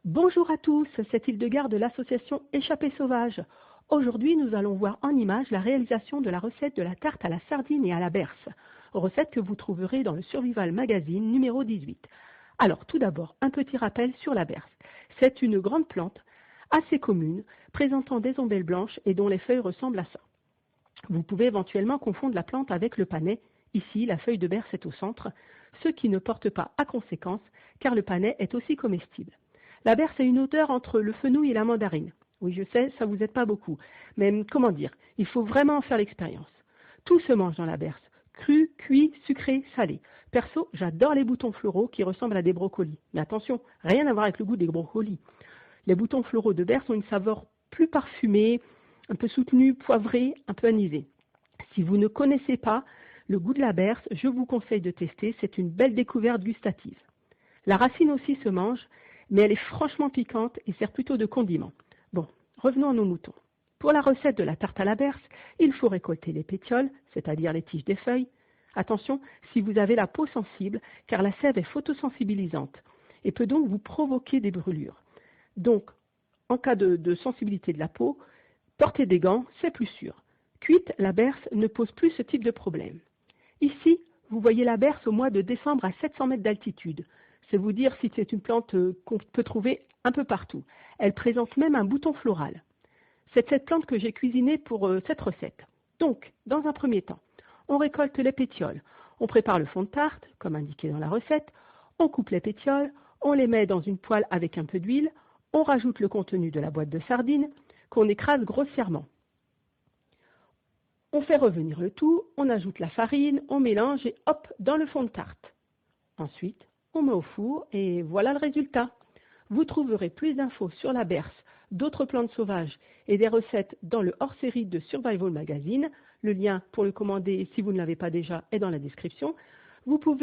Bonjour à tous, c'est Hildegarde de l'association Échappée sauvage. Aujourd'hui, nous allons voir en images la réalisation de la recette de la tarte à la sardine et à la berce, recette que vous trouverez dans le Survival Magazine numéro 18. Alors, tout d'abord, un petit rappel sur la berce. C'est une grande plante assez commune, présentant des ombelles blanches et dont les feuilles ressemblent à ça. Vous pouvez éventuellement confondre la plante avec le panais. Ici, la feuille de berce est au centre, ce qui ne porte pas à conséquence, car le panais est aussi comestible. La berce a une odeur entre le fenouil et la mandarine. Oui, je sais, ça vous aide pas beaucoup, mais comment dire, il faut vraiment en faire l'expérience. Tout se mange dans la berce, cru, cuit, sucré, salé. Perso, j'adore les boutons floraux qui ressemblent à des brocolis. Mais attention, rien à voir avec le goût des brocolis. Les boutons floraux de berce ont une saveur plus parfumée, un peu soutenue, poivrée, un peu anisée. Si vous ne connaissez pas le goût de la berce, je vous conseille de tester, c'est une belle découverte gustative. La racine aussi se mange, mais elle est franchement piquante et sert plutôt de condiment. Bon, revenons à nos moutons. Pour la recette de la tarte à la berce, il faut récolter les pétioles, c'est-à-dire les tiges des feuilles. Attention, si vous avez la peau sensible, car la sève est photosensibilisante et peut donc vous provoquer des brûlures. Donc, en cas de sensibilité de la peau, portez des gants, c'est plus sûr. Cuite, la berce ne pose plus ce type de problème. Ici, vous voyez la berce au mois de décembre à 700 mètres d'altitude. C'est vous dire si c'est une plante qu'on peut trouver un peu partout. Elle présente même un bouton floral. C'est cette plante que j'ai cuisinée pour cette recette. Donc, dans un premier temps, on récolte les pétioles. On prépare le fond de tarte, comme indiqué dans la recette. On coupe les pétioles, on les met dans une poêle avec un peu d'huile. On rajoute le contenu de la boîte de sardines qu'on écrase grossièrement. On fait revenir le tout, on ajoute la farine, on mélange et hop, dans le fond de tarte. Ensuite, on met au four et voilà le résultat. Vous trouverez plus d'infos sur la berce, d'autres plantes sauvages et des recettes dans le hors-série de Survival Magazine. Le lien pour le commander si vous ne l'avez pas déjà est dans la description. Vous pouvez